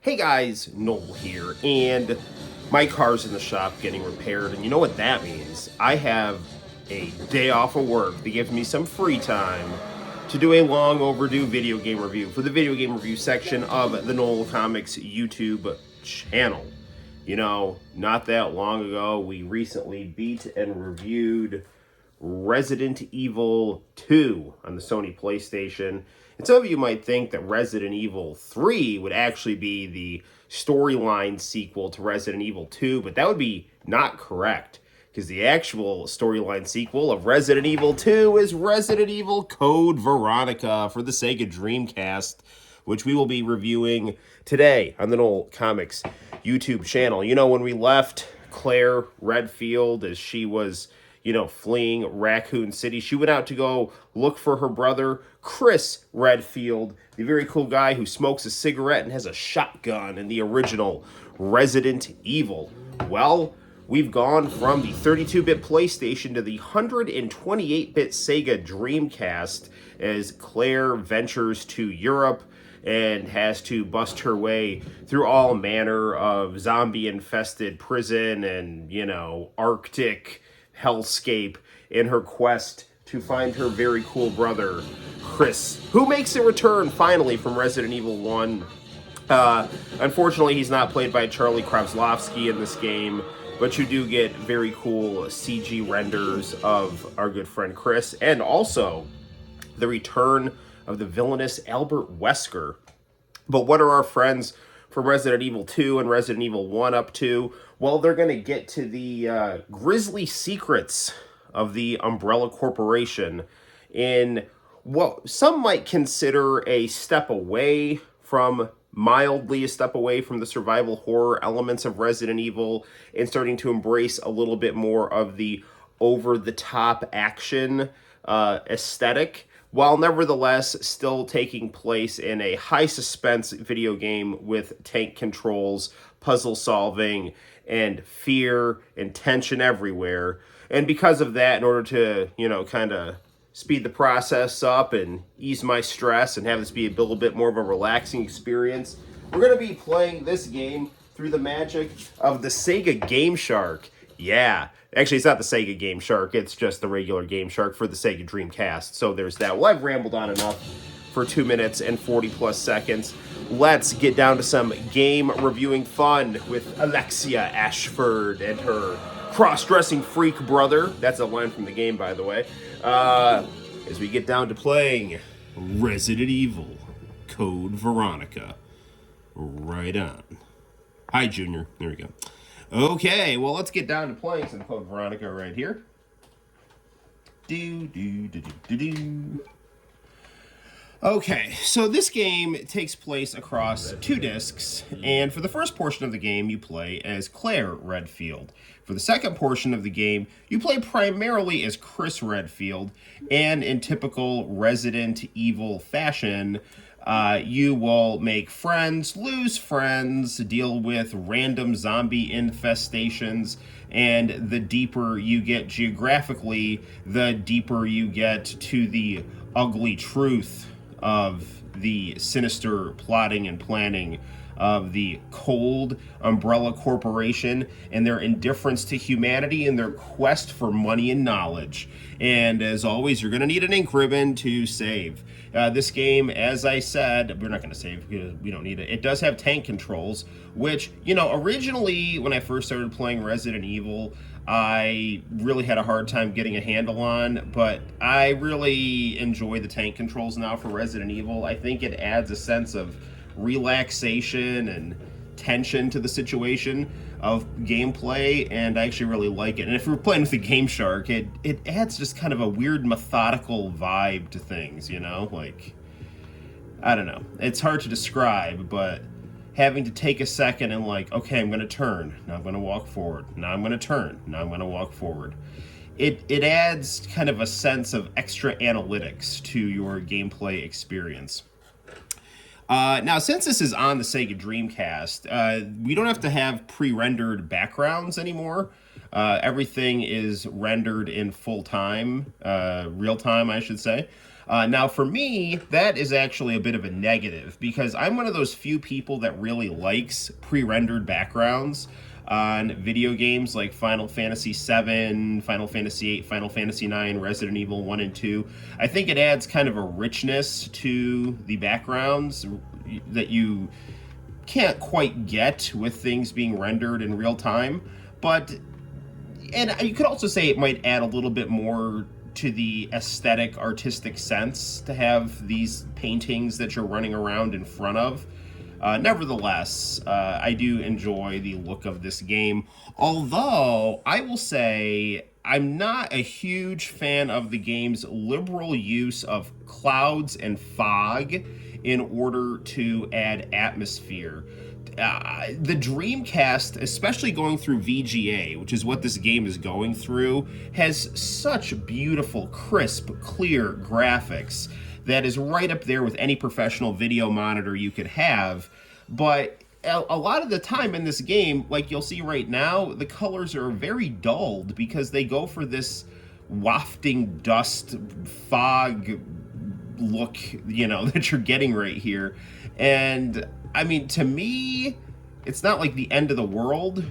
Hey guys, Noel here, and my car's in the shop getting repaired, and you know what that means? I have a day off of work that gives me some free time to do a long overdue video game review for the video game review section of the Noel Comics YouTube channel. You know, not that long ago, we recently beat and reviewed Resident Evil 2 on the Sony PlayStation. And some of you might think that Resident Evil 3 would actually be the storyline sequel to Resident Evil 2, but that would be not correct, because the actual storyline sequel of Resident Evil 2 is Resident Evil Code Veronica for the Sega Dreamcast, which we will be reviewing today on the Noel Comics YouTube channel. You know, when we left Claire Redfield as she was fleeing Raccoon City, she went out to go look for her brother, Chris Redfield, the very cool guy who smokes a cigarette and has a shotgun in the original Resident Evil. Well, we've gone from the 32-bit PlayStation to the 128-bit Sega Dreamcast as Claire ventures to Europe and has to bust her way through all manner of zombie-infested prison and, Arctic hellscape in her quest to find her very cool brother, Chris, who makes a return finally from Resident Evil 1. Unfortunately, he's not played by Charlie Kravslovsky in this game, but you do get very cool CG renders of our good friend Chris, and also the return of the villainous Albert Wesker. But what are our friends from Resident Evil 2 and Resident Evil 1 up to? Well, they're going to get to the grisly secrets of the Umbrella Corporation in what some might consider a step away from, mildly a step away from the survival horror elements of Resident Evil, and starting to embrace a little bit more of the over-the-top action aesthetic, while nevertheless still taking place in a high-suspense video game with tank controls, puzzle solving, and fear and tension everywhere. And because of that, in order to, kind of speed the process up and ease my stress and have this be a little bit more of a relaxing experience, we're going to be playing this game through the magic of the Sega Game Shark. Yeah. Actually, it's not the Sega Game Shark. It's just the regular Game Shark for the Sega Dreamcast. So there's that. Well, I've rambled on enough for 2 minutes and 40 plus seconds. Let's get down to some game reviewing fun with Alexia Ashford and her cross-dressing freak brother. That's a line from the game, by the way. As we get down to playing Resident Evil Code Veronica. Right on. Hi, Junior. There we go. Okay, well, let's get down to playing some Code Veronica right here. Okay, so this game takes place across 2 discs, and for the first portion of the game, you play as Claire Redfield. For the second portion of the game, you play primarily as Chris Redfield, and in typical Resident Evil fashion, you will make friends, lose friends, deal with random zombie infestations, and the deeper you get geographically, the deeper you get to the ugly truth of the sinister plotting and planning of the cold Umbrella Corporation and their indifference to humanity and their quest for money and knowledge. And as always, you're going to need an ink ribbon to save. This game, as I said, we're not going to save because we don't need it. It does have tank controls, which, originally when I first started playing Resident Evil, I really had a hard time getting a handle on, but I really enjoy the tank controls now for Resident Evil. I think it adds a sense of relaxation and tension to the situation of gameplay, and I actually really like it. And if you're playing with the Game Shark, it adds just kind of a weird methodical vibe to things, like, I don't know. It's hard to describe, but having to take a second and okay, I'm going to turn, now I'm going to walk forward, now I'm going to turn, now I'm going to walk forward. It adds kind of a sense of extra analytics to your gameplay experience. Now, since this is on the Sega Dreamcast, we don't have to have pre-rendered backgrounds anymore. Everything is rendered in full time, real time, I should say. Now, for me, that is actually a bit of a negative because I'm one of those few people that really likes pre-rendered backgrounds on video games like Final Fantasy VII, Final Fantasy VIII, Final Fantasy IX, Resident Evil 1 and 2. I think it adds kind of a richness to the backgrounds that you can't quite get with things being rendered in real time. But, and you could also say it might add a little bit more to the aesthetic, artistic sense to have these paintings that you're running around in front of. Nevertheless, I do enjoy the look of this game, although I will say I'm not a huge fan of the game's liberal use of clouds and fog in order to add atmosphere. The Dreamcast, especially going through VGA, which is what this game is going through, has such beautiful, crisp, clear graphics that is right up there with any professional video monitor you could have. But a lot of the time in this game, like you'll see right now, the colors are very dulled because they go for this wafting dust fog look, that you're getting right here. And I mean, to me, it's not like the end of the world.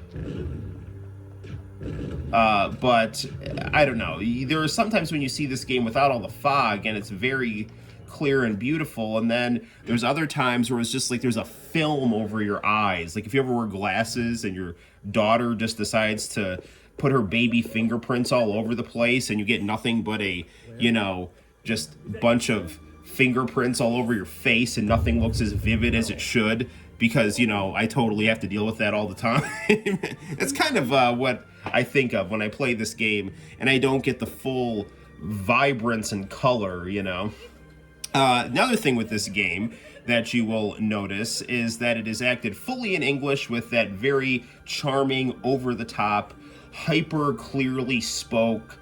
But I don't know. There are sometimes when you see this game without all the fog and it's very clear and beautiful, and then there's other times where it's just like there's a film over your eyes. Like if you ever wear glasses and your daughter just decides to put her baby fingerprints all over the place and you get nothing but a, just bunch of fingerprints all over your face and nothing looks as vivid as it should because, I totally have to deal with that all the time. It's kind of what I think of when I play this game and I don't get the full vibrance and color, Another thing with this game that you will notice is that it is acted fully in English with that very charming, over-the-top, hyper clearly spoke,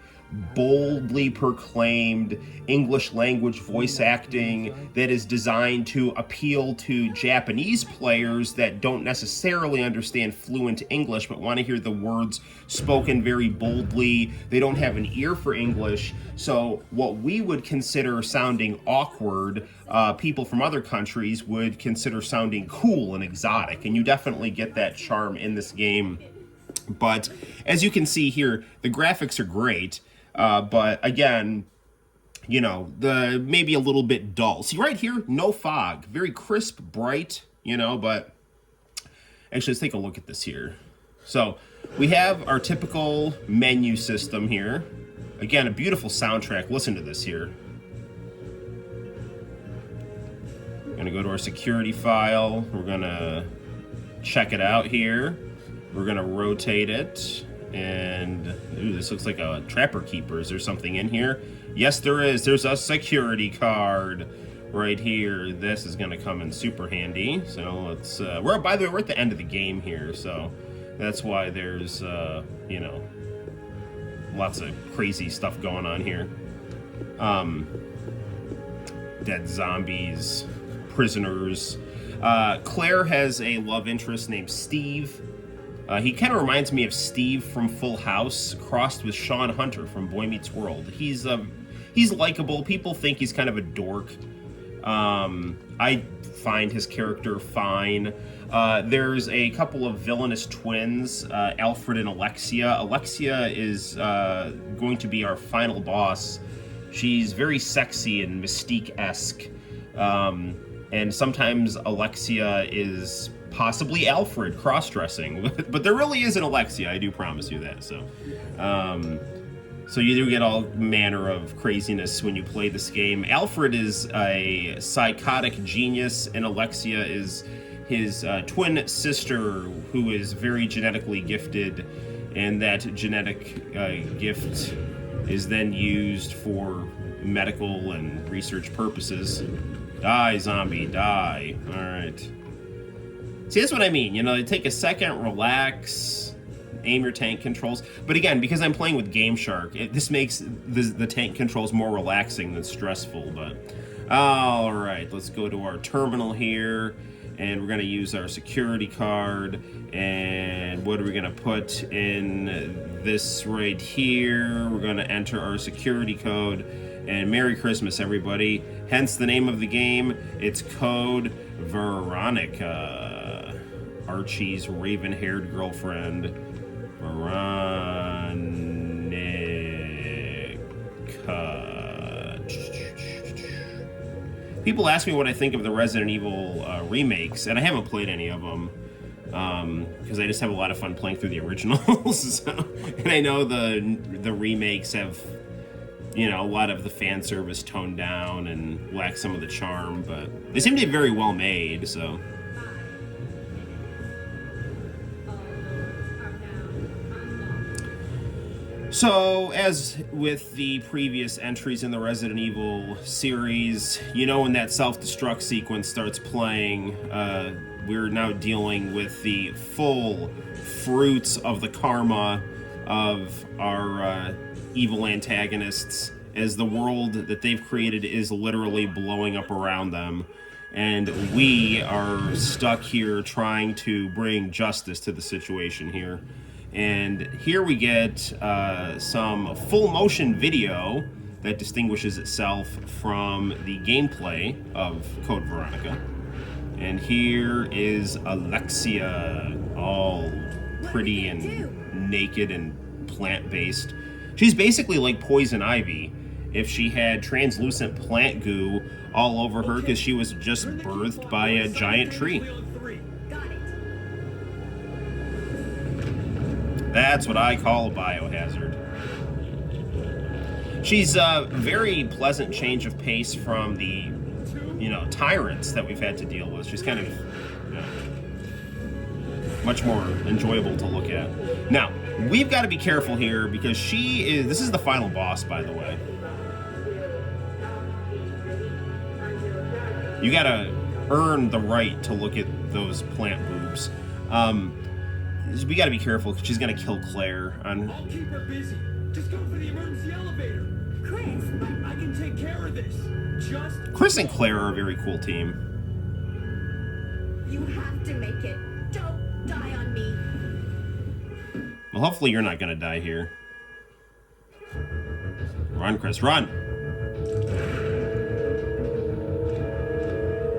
boldly proclaimed English language voice acting that is designed to appeal to Japanese players that don't necessarily understand fluent English but want to hear the words spoken very boldly. They don't have an ear for English, so what we would consider sounding awkward, people from other countries would consider sounding cool and exotic, and you definitely get that charm in this game. But as you can see here, the graphics are great. But again, the maybe a little bit dull. See right here, no fog, very crisp, bright, but actually let's take a look at this here. So we have our typical menu system here. Again, a beautiful soundtrack. Listen to this here. We're gonna go to our security file. We're gonna check it out here. We're gonna rotate it. And ooh, this looks like a Trapper Keepers or something in here. Yes, there is. There's a security card right here. This is gonna come in super handy. So let's. By the way, we're at the end of the game here, so that's why there's lots of crazy stuff going on here. Dead zombies, prisoners. Claire has a love interest named Steve. He kind of reminds me of Steve from Full House, crossed with Sean Hunter from Boy Meets World. He's likable. People think he's kind of a dork. I find his character fine. There's a couple of villainous twins, Alfred and Alexia. Alexia is going to be our final boss. She's very sexy and Mystique-esque. And sometimes Alexia is possibly Alfred cross-dressing, but there really is an Alexia, I do promise you that. So you do get all manner of craziness when you play this game. Alfred is a psychotic genius, and Alexia is his twin sister, who is very genetically gifted, and that genetic gift is then used for medical and research purposes. Die, zombie, die. All right. See, that's what I mean. You take a second, relax, aim your tank controls. But again, because I'm playing with Game Shark, this makes the tank controls more relaxing than stressful. But all right, let's go to our terminal here, and we're going to use our security card. And what are we going to put in this right here? We're going to enter our security code, And Merry Christmas, everybody. Hence the name of the game. It's Code Veronica. Archie's raven-haired girlfriend, Veronica. People ask me what I think of the Resident Evil remakes, and I haven't played any of them because I just have a lot of fun playing through the originals. And I know the remakes have, you know, a lot of the fan service toned down and lack some of the charm, but they seem to be very well made, so. So, as with the previous entries in the Resident Evil series, you know, when that self-destruct sequence starts playing, we're now dealing with the full fruits of the karma of our evil antagonists, as the world that they've created is literally blowing up around them. And we are stuck here trying to bring justice to the situation here. And here we get some full motion video that distinguishes itself from the gameplay of Code Veronica. And here is Alexia, all pretty and naked and plant-based. She's basically like Poison Ivy if she had translucent plant goo all over her because she was just birthed by a giant tree. That's what I call a biohazard. She's a very pleasant change of pace from the, you know, tyrants that we've had to deal with. She's kind of, you know, much more enjoyable to look at. Now, we've got to be careful here because this is the final boss, by the way. You got to earn the right to look at those plant boobs. We gotta be careful because she's gonna kill Claire. I'll keep her busy. Just go for the emergency elevator. Chris, I can take care of this. Chris and Claire are a very cool team. You have to make it. Don't die on me. Well, hopefully you're not gonna die here. Run, Chris, run!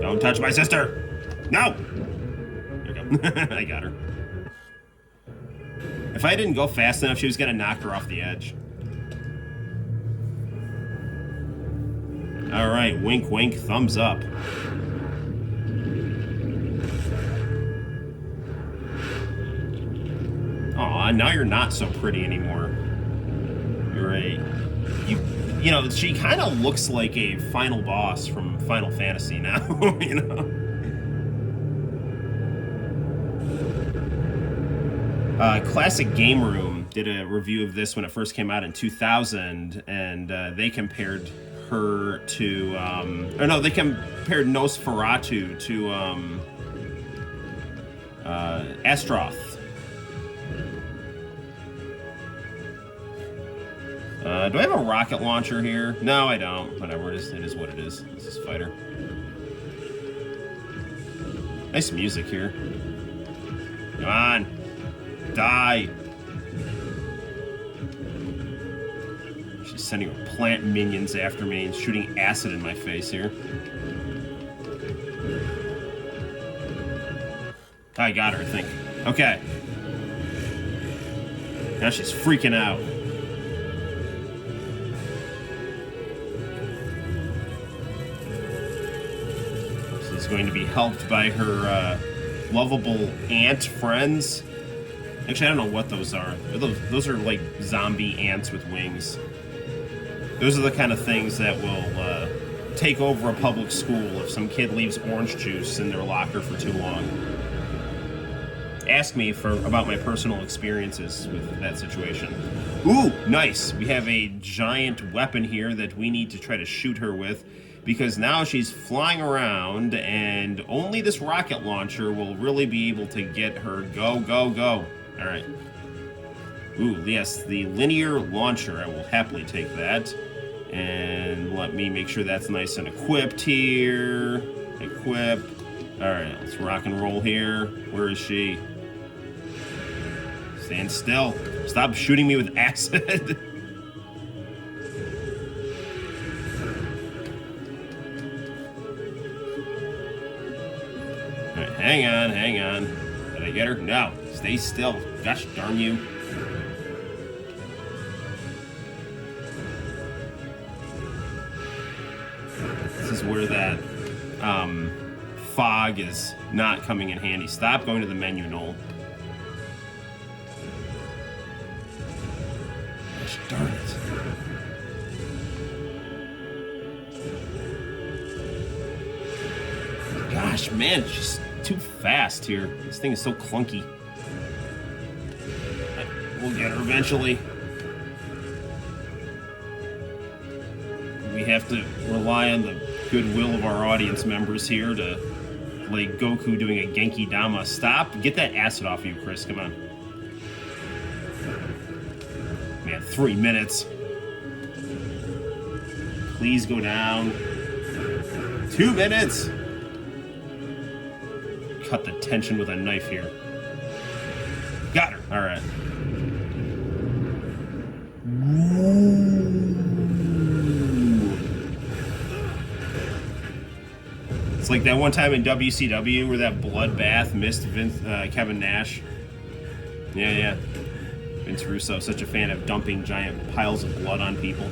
Don't touch my sister! No! There we go. I got her. If I didn't go fast enough, she was going to knock her off the edge. All right, wink, wink, thumbs up. Aw, now you're not so pretty anymore. You're you know, she kind of looks like a final boss from Final Fantasy now, you know? Classic Game Room did a review of this when it first came out in 2000, and they compared her to, they compared Nosferatu to Astroth. Do I have a rocket launcher here? No, I don't. Whatever, it is what it is. This is Fighter. Nice music here. Come on. Die! She's sending her plant minions after me and shooting acid in my face here. I got her, I think. Okay. Now she's freaking out. She's going to be helped by her lovable ant friends. Actually, I don't know what those are. Those are like zombie ants with wings. Those are the kind of things that will take over a public school if some kid leaves orange juice in their locker for too long. Ask me about my personal experiences with that situation. Ooh, nice. We have a giant weapon here that we need to try to shoot her with, because now she's flying around and only this rocket launcher will really be able to get her. Go, go, go. All right. Ooh, yes, the linear launcher. I will happily take that. And let me make sure that's nice and equipped here. Equip. All right, let's rock and roll here. Where is she? Stand still. Stop shooting me with acid. Alright, hang on. Did I get her? No. Stay still. Gosh darn you. This is where that fog is not coming in handy. Stop going to the menu, Noel. Gosh darn it. Gosh, man, it's just too fast here. This thing is so clunky. We'll get her eventually. We have to rely on the goodwill of our audience members here to play Goku doing a Genki Dama. Stop. Get that acid off you, Chris. Come on. Man, 3 minutes. Please go down. 2 minutes. Cut the tension with a knife here. Got her. All right. It's like that one time in WCW where that bloodbath missed Kevin Nash. Yeah. Vince Russo, such a fan of dumping giant piles of blood on people.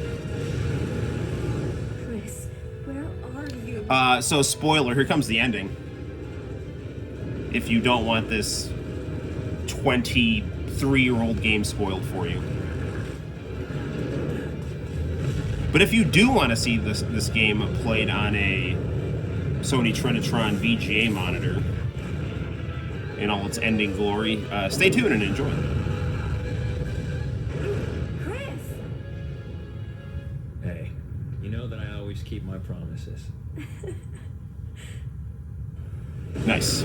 Chris, where are you? So spoiler, here comes the ending. If you don't want this 23-year-old game spoiled for you. But if you do want to see this game played on a Sony Trinitron VGA monitor in all its ending glory, stay tuned and enjoy. Chris! Hey, you know that I always keep my promises. Nice.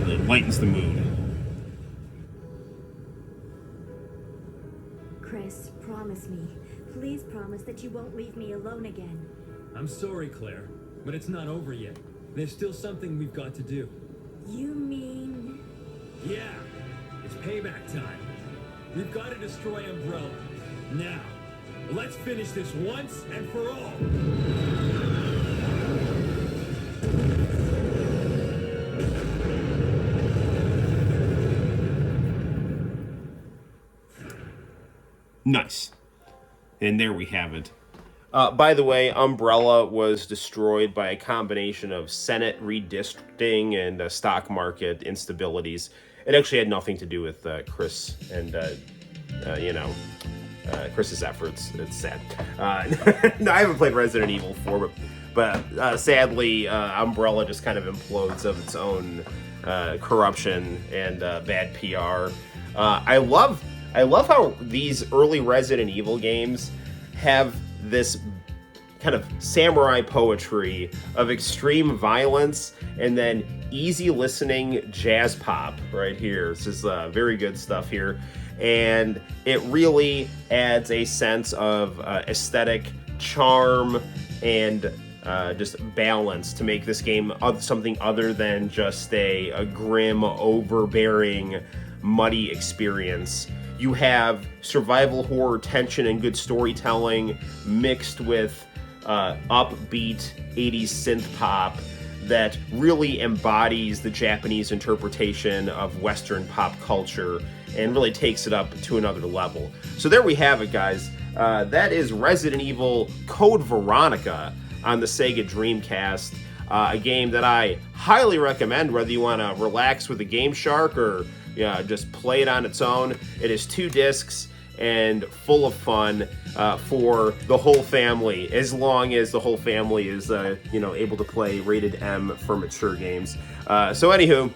It lightens the mood. Chris, promise me. Please promise that you won't leave me alone again. I'm sorry, Claire, but it's not over yet. There's still something we've got to do. You mean... Yeah, it's payback time. We've got to destroy Umbrella. Now, let's finish this once and for all. Nice. And there we have it. By the way, Umbrella was destroyed by a combination of Senate redistricting and stock market instabilities. It actually had nothing to do with Chris and, Chris's efforts. It's sad. No, I haven't played Resident Evil 4, but sadly, Umbrella just kind of implodes of its own corruption and bad PR. I love how these early Resident Evil games have this kind of samurai poetry of extreme violence and then easy listening jazz pop right here. This is very good stuff here. And it really adds a sense of aesthetic charm and just balance to make this game something other than just a grim, overbearing, muddy experience. You have survival horror tension and good storytelling mixed with upbeat 80s synth pop that really embodies the Japanese interpretation of Western pop culture and really takes it up to another level. So there we have it, guys. That is Resident Evil Code Veronica on the Sega Dreamcast. A game that I highly recommend, whether you want to relax with a Game Shark or just play it on its own. It is 2 discs and full of fun for the whole family, as long as the whole family is able to play rated M for mature games. So anywho,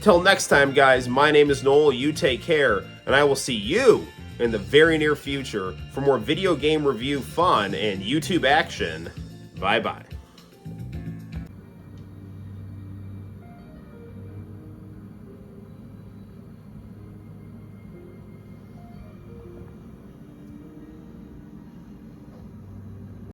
till next time, guys, my name is Noel. You take care, and I will see you in the very near future for more video game review fun and YouTube action. Bye-bye.